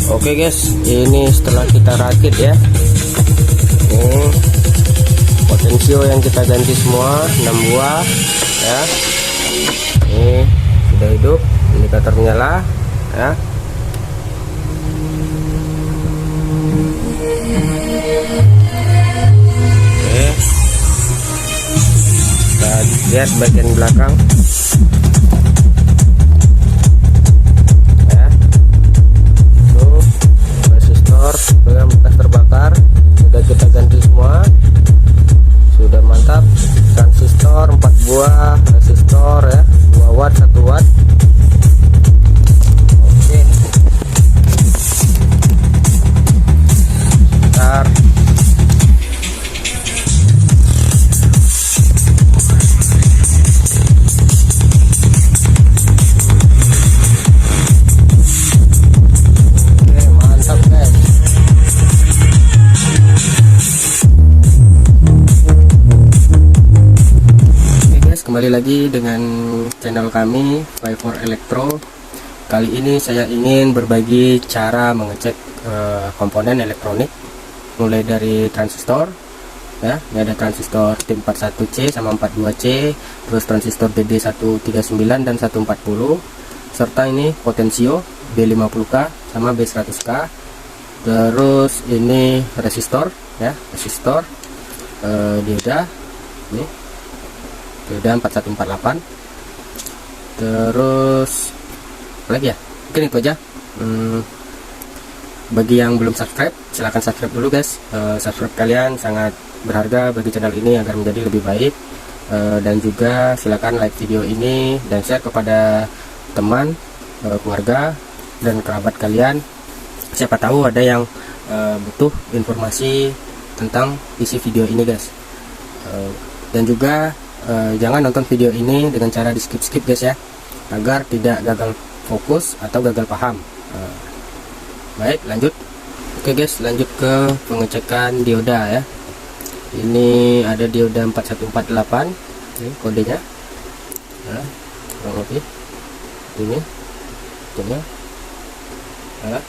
Oke guys, ini setelah kita rakit ya, ini potensio yang kita ganti semua 6 buah ya. Ini sudah hidup, indikator menyala ya. Oke, kita lihat bagian belakang ya. Tuh resistor yang bekas terbakar sudah kita ganti semua, sudah mantap. Transistor 4 buah, resistor ya, 2 watt 1 watt. Oke, bentar. Oke, mantap guys. Kembali lagi dengan channel kami Y4 Elektro. Kali ini saya ingin berbagi cara mengecek komponen elektronik, mulai dari transistor ya. Ini ada transistor T41C sama 42C, terus transistor BB139 dan 140, serta ini potensio B50K sama B100K. Terus ini resistor ya, resistor dioda ini dioda 4148. Terus apa lagi ya, mungkin itu aja. Bagi yang belum subscribe, silahkan subscribe dulu guys. Subscribe kalian sangat berharga bagi channel ini agar menjadi lebih baik. Dan juga silahkan like video ini dan share kepada teman, keluarga dan kerabat kalian. Siapa tahu ada yang butuh informasi tentang isi video ini guys. Dan juga jangan nonton video ini dengan cara di skip guys ya, agar tidak gagal fokus atau gagal paham. Baik, lanjut. Oke guys, lanjut ke pengecekan dioda ya. Ini ada dioda 4148, ini kodenya ya, kurang lebih ini kodenya ya.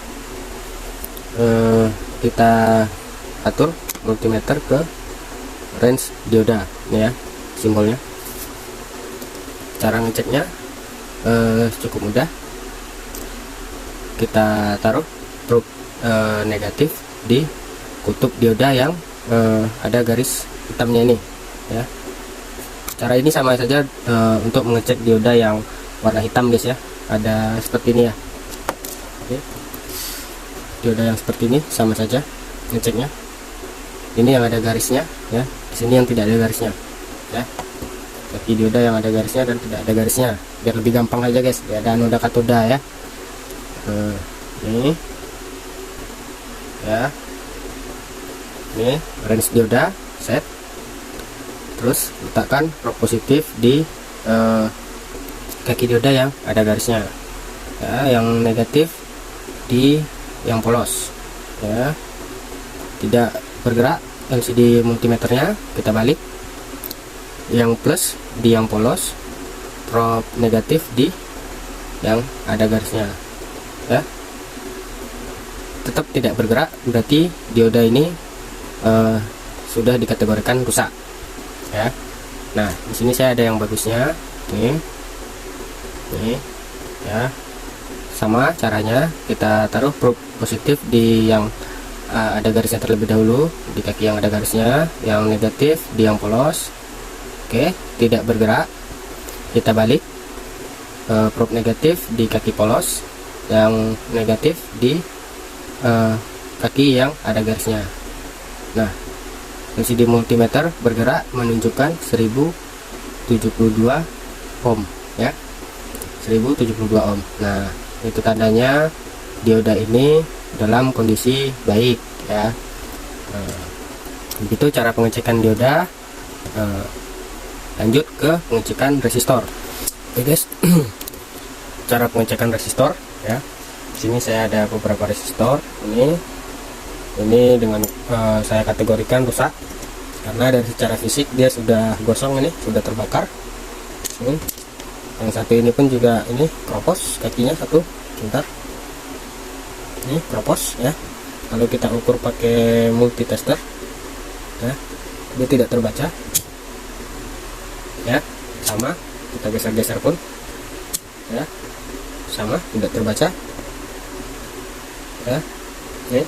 Kita atur multimeter ke range dioda ini ya, simbolnya. Cara ngeceknya cukup mudah. Kita taruh probe negatif di kutub dioda yang ada garis hitamnya ini ya. Cara ini sama saja untuk mengecek dioda yang warna hitam guys ya, ada seperti ini ya. Oke, dioda yang seperti ini sama saja ngeceknya. Ini yang ada garisnya ya, di sini yang tidak ada garisnya ya. Kaki dioda yang ada garisnya dan tidak ada garisnya, biar lebih gampang aja guys. Dia ada anoda katoda ya. Ini ya, ini range dioda set. Terus letakkan probe positif di kaki dioda yang ada garisnya ya, yang negatif di yang polos ya. Tidak bergerak LCD multimeternya, kita balik. Yang plus di yang polos, probe negatif di yang ada garisnya ya. Tetap tidak bergerak, berarti dioda ini sudah dikategorikan rusak ya. Nah, di sini saya ada yang bagusnya nih ya. Sama caranya, kita taruh probe positif di yang ada garisnya terlebih dahulu, di kaki yang ada garisnya, yang negatif di yang polos. Oke, tidak bergerak, kita balik. Probe negatif di kaki polos, yang negatif di kaki yang ada garisnya. Nah, LCD multimeter bergerak menunjukkan 1072 ohm ya, 1072 ohm. Nah, itu tandanya dioda ini dalam kondisi baik ya. Begitu cara pengecekan dioda. Lanjut ke pengecekan resistor. Oke guys, cara pengecekan resistor ya. Di sini saya ada beberapa resistor. Ini dengan saya kategorikan rusak karena dari secara fisik dia sudah gosong, ini sudah terbakar. Yang satu ini pun juga ini keropos kakinya satu. Bentar. ini kropos ya. Kalau kita ukur pakai multitester ya, dia tidak terbaca ya, sama kita geser-geser pun ya sama tidak terbaca ya. Ini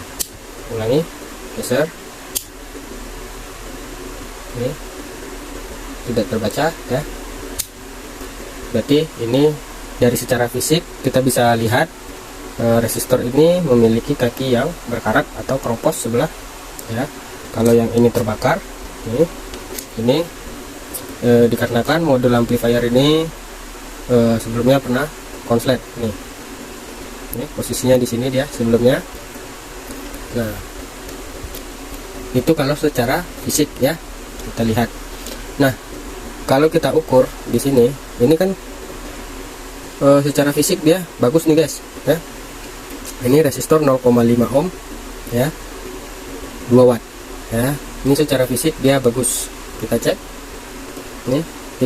ulangi, geser, ini tidak terbaca ya. Berarti ini dari secara fisik kita bisa lihat resistor ini memiliki kaki yang berkarat atau kropos sebelah ya. Kalau yang ini terbakar, ini dikarenakan modul amplifier ini sebelumnya pernah konslet nih. Ini posisinya di sini dia sebelumnya. Nah, itu kalau secara fisik ya kita lihat. Nah, kalau kita ukur di sini, ini kan secara fisik dia bagus nih guys ya. Ini resistor 0,5 ohm ya, 2 watt ya. Ini secara fisik dia bagus. Kita cek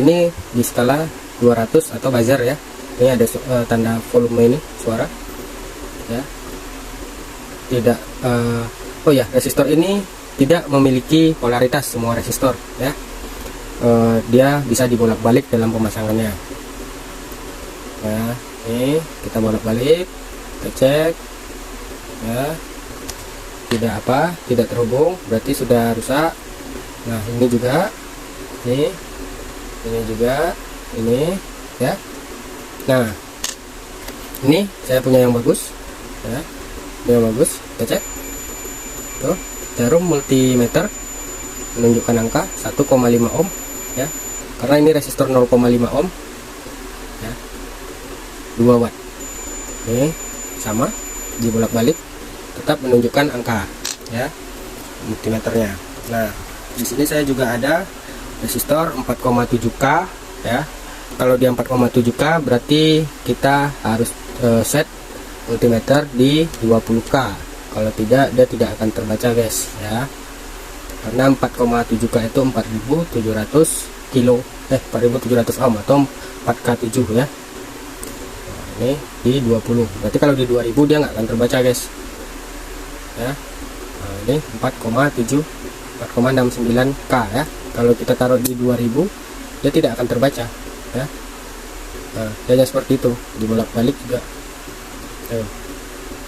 ini di skala 200 atau buzzer ya. Ini ada tanda volume ini suara ya. Tidak oh ya, resistor ini tidak memiliki polaritas semua resistor ya. Dia bisa dibolak-balik dalam pemasangannya ya. Ini kita bolak-balik, kita cek ya, tidak terhubung, berarti sudah rusak. Nah, ini juga, ini juga, ini ya. Nah, ini saya punya yang bagus ya, ini yang bagus. Kita cek tuh, jarum multimeter menunjukkan angka 1,5 ohm ya, karena ini resistor 0,5 ohm ya, 2 watt. Ini sama, dibolak-balik tetap menunjukkan angka ya multimeternya. Nah, di sini saya juga ada resistor 4,7K ya. Kalau dia 4,7K berarti kita harus set multimeter di 20K. Kalau tidak, dia tidak akan terbaca guys ya. Karena 4,7K itu 4.700 kilo 4.700 ohm atau 4K7 ya. Nah, ini di 20. Berarti kalau di 2000 dia nggak akan terbaca guys ya. Nah, ini 4,69K ya. Kalau kita taruh di 2000 dia tidak akan terbaca ya. Nah, dia seperti itu, dibolak-balik juga.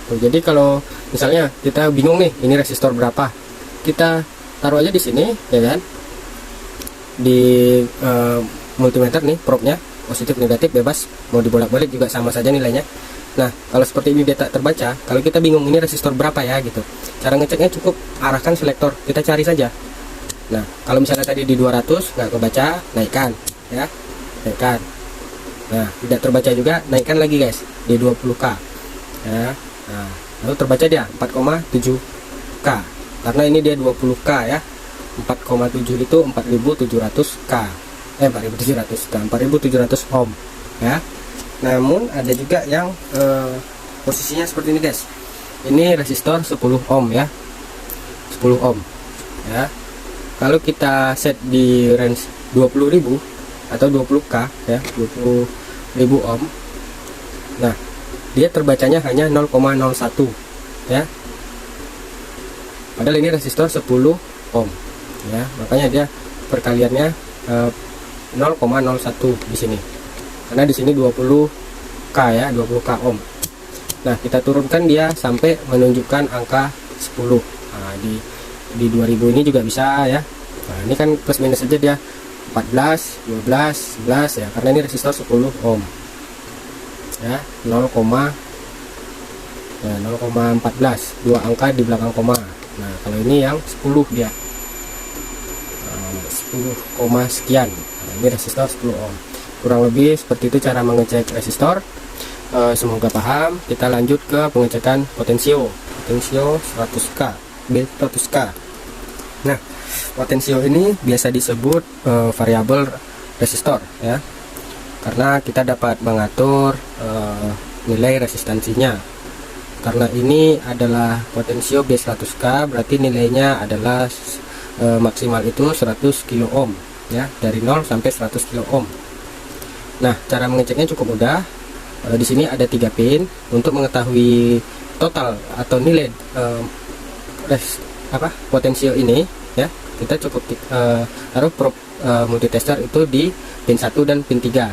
Jadi kalau misalnya kita bingung nih, ini resistor berapa, kita taruh aja di sini ya kan, di multimeter nih, probe-nya positif negatif bebas, mau dibolak-balik juga sama saja nilainya. Nah, kalau seperti ini dia tak terbaca, kalau kita bingung ini resistor berapa ya gitu, cara ngeceknya cukup arahkan selektor, kita cari saja. Nah, kalau misalnya tadi di 200 nggak kebaca, naikkan ya, naikkan. Nah, tidak terbaca juga, naikkan lagi guys di 20K ya. Nah, lalu terbaca dia 4,7K karena ini dia 20K ya. 4,7 itu 4.700K 4.700K, 4.700 ohm ya. Namun ada juga yang posisinya seperti ini guys. Ini resistor 10 ohm ya, 10 ohm ya. Kalau kita set di range 20.000 atau 20K ya, 20.000 ohm. Nah, dia terbacanya hanya 0,01 ya. Padahal ini resistor 10 ohm ya, makanya dia perkaliannya 0,01 di sini. Karena di sini 20K ya, 20K ohm. Nah, kita turunkan dia sampai menunjukkan angka 10. Nah, di 2000 ini juga bisa ya. Nah, ini kan plus minus saja dia 14, 12, 11 ya, karena ini resistor 10 ohm ya. 0,14, dua angka di belakang koma. Nah, kalau ini yang 10 dia 10, sekian. Nah, ini resistor 10 ohm. Kurang lebih seperti itu cara mengecek resistor. Semoga paham. Kita lanjut ke pengecekan potensio 100K, B100K. Nah, potensio ini biasa disebut variabel resistor ya, karena kita dapat mengatur nilai resistansinya. Karena ini adalah potensio B100K, berarti nilainya adalah maksimal itu 100 kilo ohm ya, dari 0 sampai 100 kilo ohm. Nah, cara mengeceknya cukup mudah. Di sini ada 3 pin. Untuk mengetahui total atau nilai potensio ini ya, kita cukup taruh probe multitester itu di pin 1 dan pin 3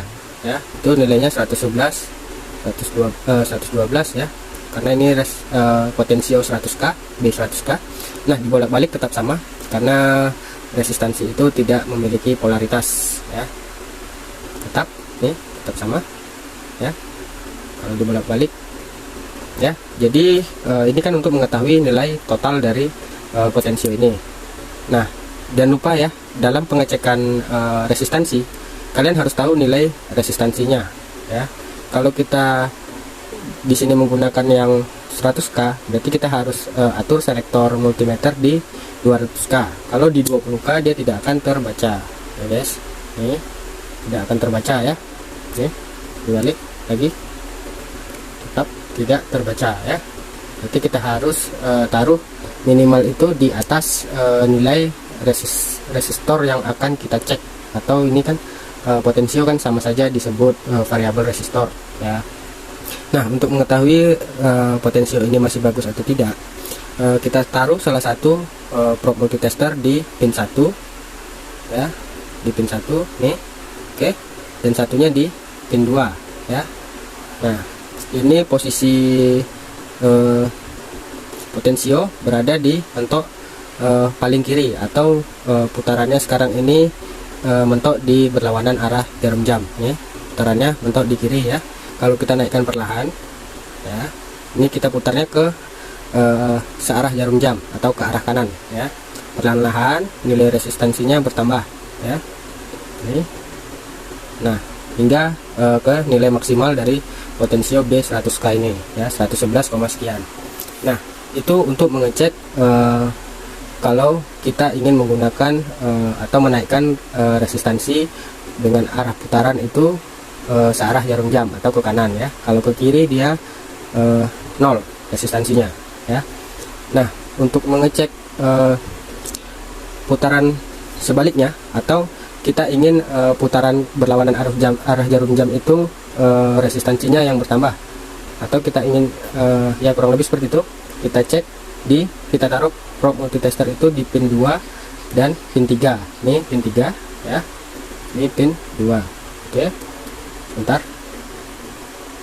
ya. Itu nilainya 111 112 ya, karena ini potensio 100k B 100k. Nah, dibolak-balik tetap sama karena resistansi itu tidak memiliki polaritas ya, tetap sama ya kalau dibolak-balik ya. Jadi ini kan untuk mengetahui nilai total dari potensio ini. Nah, dan lupa ya, dalam pengecekan resistansi kalian harus tahu nilai resistansinya ya. Kalau kita di sini menggunakan yang 100k, berarti kita harus atur selektor multimeter di 200k. Kalau di 20k dia tidak akan terbaca ya guys, nih tidak akan terbaca ya. Nih dibalik lagi, tetap tidak terbaca ya. Berarti kita harus taruh minimal itu di atas nilai resistor yang akan kita cek, atau ini kan potensio kan sama saja disebut variabel resistor ya. Nah, untuk mengetahui potensio ini masih bagus atau tidak, kita taruh salah satu probe multitester di pin 1 ya, di pin 1 nih, oke, dan satunya di pin 2 ya. Nah, ini posisi potensio berada di mentok paling kiri, atau putarannya sekarang ini mentok di berlawanan arah jarum jam nih, putarannya mentok di kiri ya. Kalau kita naikkan perlahan ya, ini kita putarnya ke searah jarum jam atau ke arah kanan ya. Perlahan-lahan nilai resistansinya bertambah ya. Ini. Nah, hingga ke nilai maksimal dari potensio B 100k ini ya, 111, sekian. Nah, itu untuk mengecek kalau kita ingin menggunakan atau menaikkan resistansi dengan arah putaran itu searah jarum jam atau ke kanan ya. Kalau ke kiri dia 0 resistansinya ya. Nah, untuk mengecek putaran sebaliknya, atau kita ingin putaran berlawanan arah jarum jam itu resistansinya yang bertambah, atau kita ingin ya kurang lebih seperti itu, kita taruh probe multitester itu di pin 2 dan pin 3. Ini pin 3 ya, ini pin 2. Oke, bentar.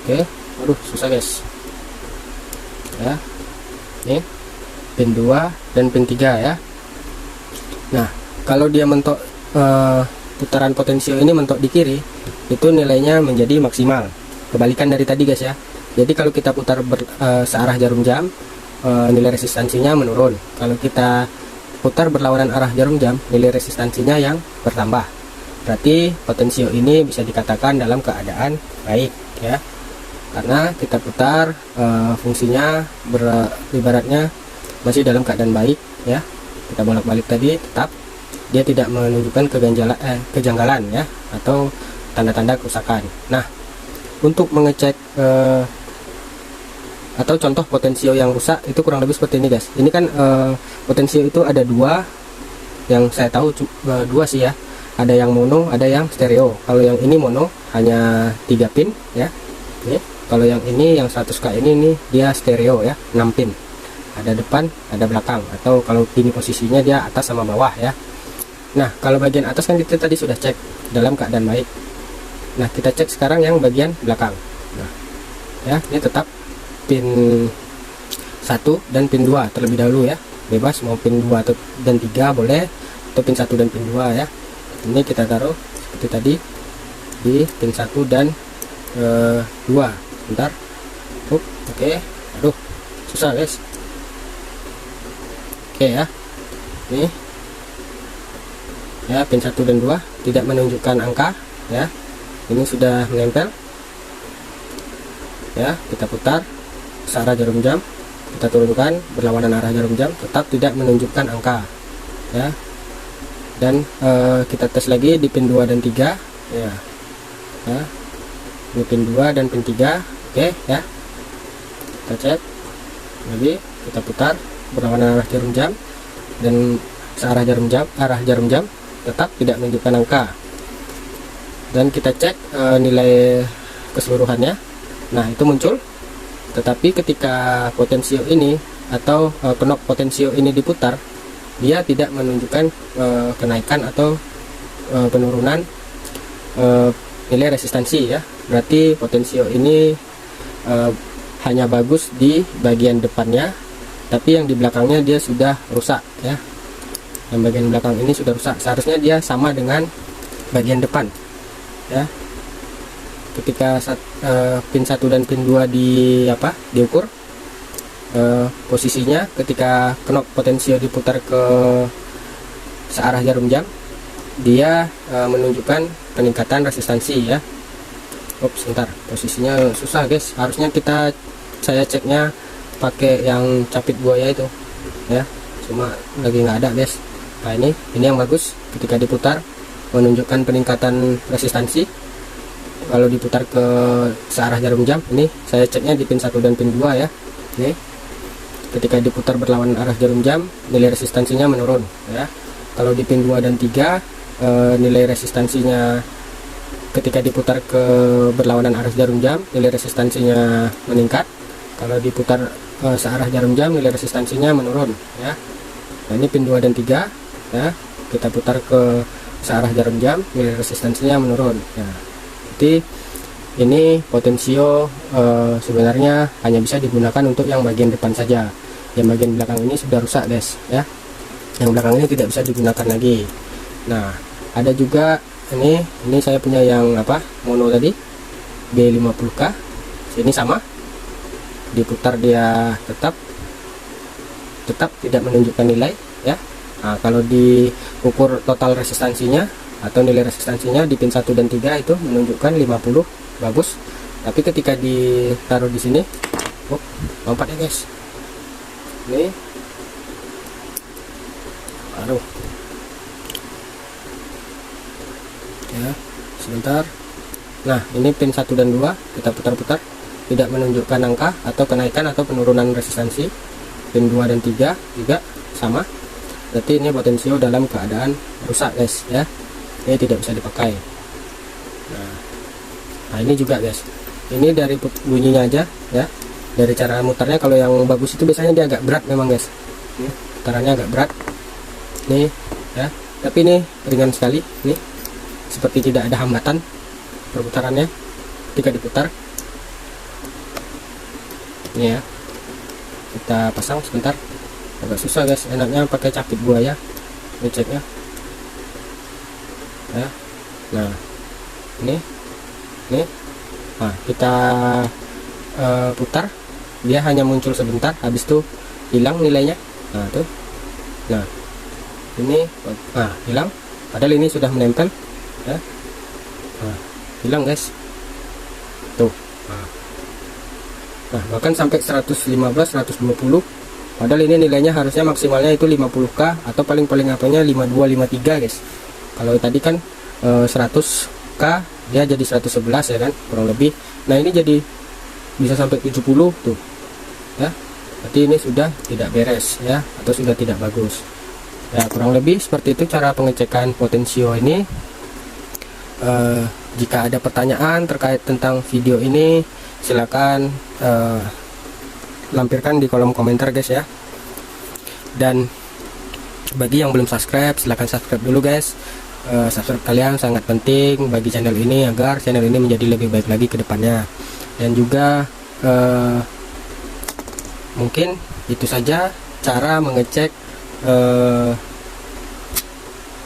Oke, aduh susah guys ya. Ini pin 2 dan pin 3 ya. Nah, kalau dia mentok putaran potensio ini mentok di kiri, itu nilainya menjadi maksimal, kebalikan dari tadi guys ya. Jadi kalau kita putar searah jarum jam, nilai resistansinya menurun. Kalau kita putar berlawanan arah jarum jam, nilai resistansinya yang bertambah. Berarti potensio ini bisa dikatakan dalam keadaan baik ya, karena kita putar fungsinya ibaratnya masih dalam keadaan baik ya. Kita bolak-balik tadi, tetap dia tidak menunjukkan kejanggalan ya, atau tanda-tanda kerusakan. Nah, untuk mengecek atau contoh potensio yang rusak itu kurang lebih seperti ini guys. Ini kan potensio itu ada dua, yang saya tahu dua sih ya. Ada yang mono, ada yang stereo. Kalau yang ini mono hanya 3 pin ya. Ini. Kalau yang ini yang 100k ini dia stereo ya, 6 pin. Ada depan, ada belakang, atau kalau ini posisinya dia atas sama bawah ya. Nah, kalau bagian atas kan kita tadi sudah cek dalam keadaan baik. Nah, kita cek sekarang yang bagian belakang. Nah, ya, ini tetap pin 1 dan pin 2 terlebih dahulu ya. Bebas mau pin 2 dan 3 boleh, atau pin 1 dan pin 2 ya. Ini kita taruh seperti tadi di pin 1 dan 2. Bentar. Oke. Aduh, susah guys. Oke ya. Ini ya, pin 1 dan 2 tidak menunjukkan angka ya. Ini sudah menempel. Ya, kita putar searah jarum jam, kita turunkan berlawanan arah jarum jam, tetap tidak menunjukkan angka ya. Dan kita tes lagi di pin 2 dan 3 ya. Nah, ini pin 2 dan pin 3. Oke ya, kita cek lagi, kita putar berlawanan arah jarum jam dan searah arah jarum jam tetap tidak menunjukkan angka. Dan kita cek nilai keseluruhannya. Nah, itu muncul Tetapi ketika potensio ini atau knob potensio ini diputar, dia tidak menunjukkan kenaikan atau penurunan nilai resistansi ya. Berarti potensio ini hanya bagus di bagian depannya, tapi yang di belakangnya dia sudah rusak ya. Yang bagian belakang ini sudah rusak, seharusnya dia sama dengan bagian depan ya. Ketika pin 1 dan pin 2 diukur posisinya, ketika knob potensio diputar ke searah jarum jam, dia menunjukkan peningkatan resistansi ya. Sebentar, posisinya susah guys, harusnya saya ceknya pakai yang capit buaya itu ya, cuma lagi nggak ada guys. Nah ini yang bagus, ketika diputar menunjukkan peningkatan resistansi. Kalau diputar ke searah jarum jam, ini saya ceknya di pin 1 dan pin 2 ya. Ini ketika diputar berlawanan arah jarum jam, nilai resistansinya menurun ya. Kalau di pin 2 dan 3 nilai resistansinya ketika diputar ke berlawanan arah jarum jam, nilai resistansinya meningkat. Kalau diputar searah jarum jam, nilai resistansinya menurun ya. Nah ini pin 2 dan 3 ya, kita putar ke searah jarum jam, nilai resistansinya menurun ya. Jadi ini potensio sebenarnya hanya bisa digunakan untuk yang bagian depan saja. Yang bagian belakang ini sudah rusak guys ya, yang belakang ini tidak bisa digunakan lagi. Nah ada juga ini saya punya yang mono tadi, B50K. Ini sama, diputar dia tetap tidak menunjukkan nilai ya. Nah, kalau diukur total resistansinya atau nilai resistansinya di pin 1 dan 3 itu menunjukkan 50, bagus. Tapi ketika ditaruh di sini, lompat ya guys. Ini aduh ya, sebentar. Nah ini pin 1 dan 2 kita putar-putar, tidak menunjukkan angka atau kenaikan atau penurunan resistansi. Pin 2 dan 3 juga sama, berarti ini potensio dalam keadaan rusak guys ya, ini tidak bisa dipakai. Nah ini juga guys, ini dari bunyinya aja ya, dari cara mutarnya. Kalau yang bagus itu biasanya dia agak berat memang guys, ini putarannya agak berat nih ya, tapi ini ringan sekali nih, seperti tidak ada hambatan perputarannya ketika diputar. Ini ya, kita pasang sebentar, agak susah guys, enaknya pakai capit buaya ngeceknya ya. Nah ini nah kita putar, dia hanya muncul sebentar, habis itu hilang nilainya. Nah tuh, nah ini hilang, padahal ini sudah menempel ya. Nah hilang guys tuh. Nah bahkan sampai 115, 120, padahal ini nilainya harusnya maksimalnya itu 50K atau paling apanya 52, 53 guys. Kalau tadi kan 100K dia jadi 111 ya kan, kurang lebih. Nah ini jadi bisa sampai 70 tuh ya, berarti ini sudah tidak beres ya, atau sudah tidak bagus ya. Kurang lebih seperti itu cara pengecekan potensio ini. Jika ada pertanyaan terkait tentang video ini, silakan lampirkan di kolom komentar guys ya. Dan bagi yang belum subscribe, silahkan subscribe dulu guys. Subscribe kalian sangat penting bagi channel ini agar channel ini menjadi lebih baik lagi ke depannya. Dan juga mungkin itu saja cara mengecek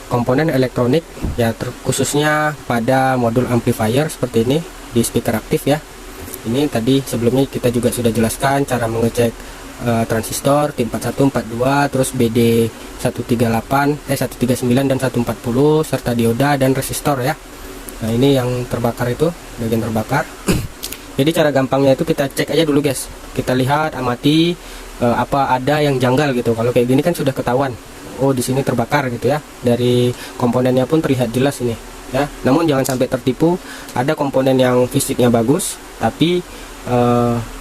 komponen elektronik ya, khususnya pada modul amplifier seperti ini di speaker aktif ya. Ini tadi sebelumnya kita juga sudah jelaskan cara mengecek transistor TIN 4142, terus BD 139 dan 140, serta dioda dan resistor ya. Nah ini yang terbakar itu, bagian terbakar. Jadi cara gampangnya itu kita cek aja dulu guys, kita lihat, amati apa ada yang janggal gitu. Kalau kayak gini kan sudah ketahuan, oh di sini terbakar gitu ya, dari komponennya pun terlihat jelas ini ya. Namun jangan sampai tertipu, ada komponen yang fisiknya bagus tapi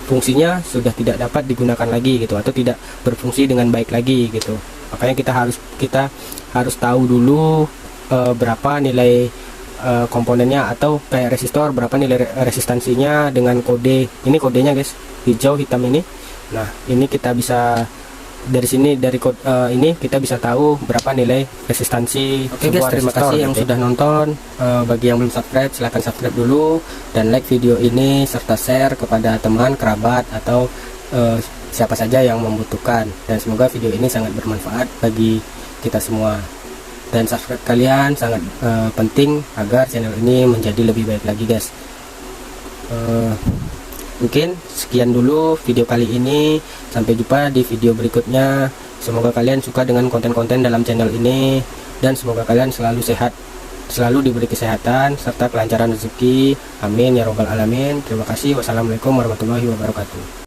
fungsinya sudah tidak dapat digunakan lagi gitu, atau tidak berfungsi dengan baik lagi gitu. Makanya kita harus tahu dulu berapa nilai komponennya, atau kayak resistor berapa nilai resistansinya dengan kode. Ini kodenya guys, hijau hitam ini. Nah, ini kita bisa dari sini, dari kode ini kita bisa tahu berapa nilai resistansi. Oke guys, terima kasih yang sudah nonton. Bagi yang belum subscribe, silahkan subscribe dulu dan like video ini serta share kepada teman, kerabat, atau siapa saja yang membutuhkan. Dan semoga video ini sangat bermanfaat bagi kita semua. Dan subscribe kalian sangat penting agar channel ini menjadi lebih baik lagi guys. Mungkin sekian dulu video kali ini, sampai jumpa di video berikutnya. Semoga kalian suka dengan konten-konten dalam channel ini, dan semoga kalian selalu sehat, selalu diberi kesehatan serta kelancaran rezeki, amin ya robbal alamin. Terima kasih. Wassalamualaikum warahmatullahi wabarakatuh.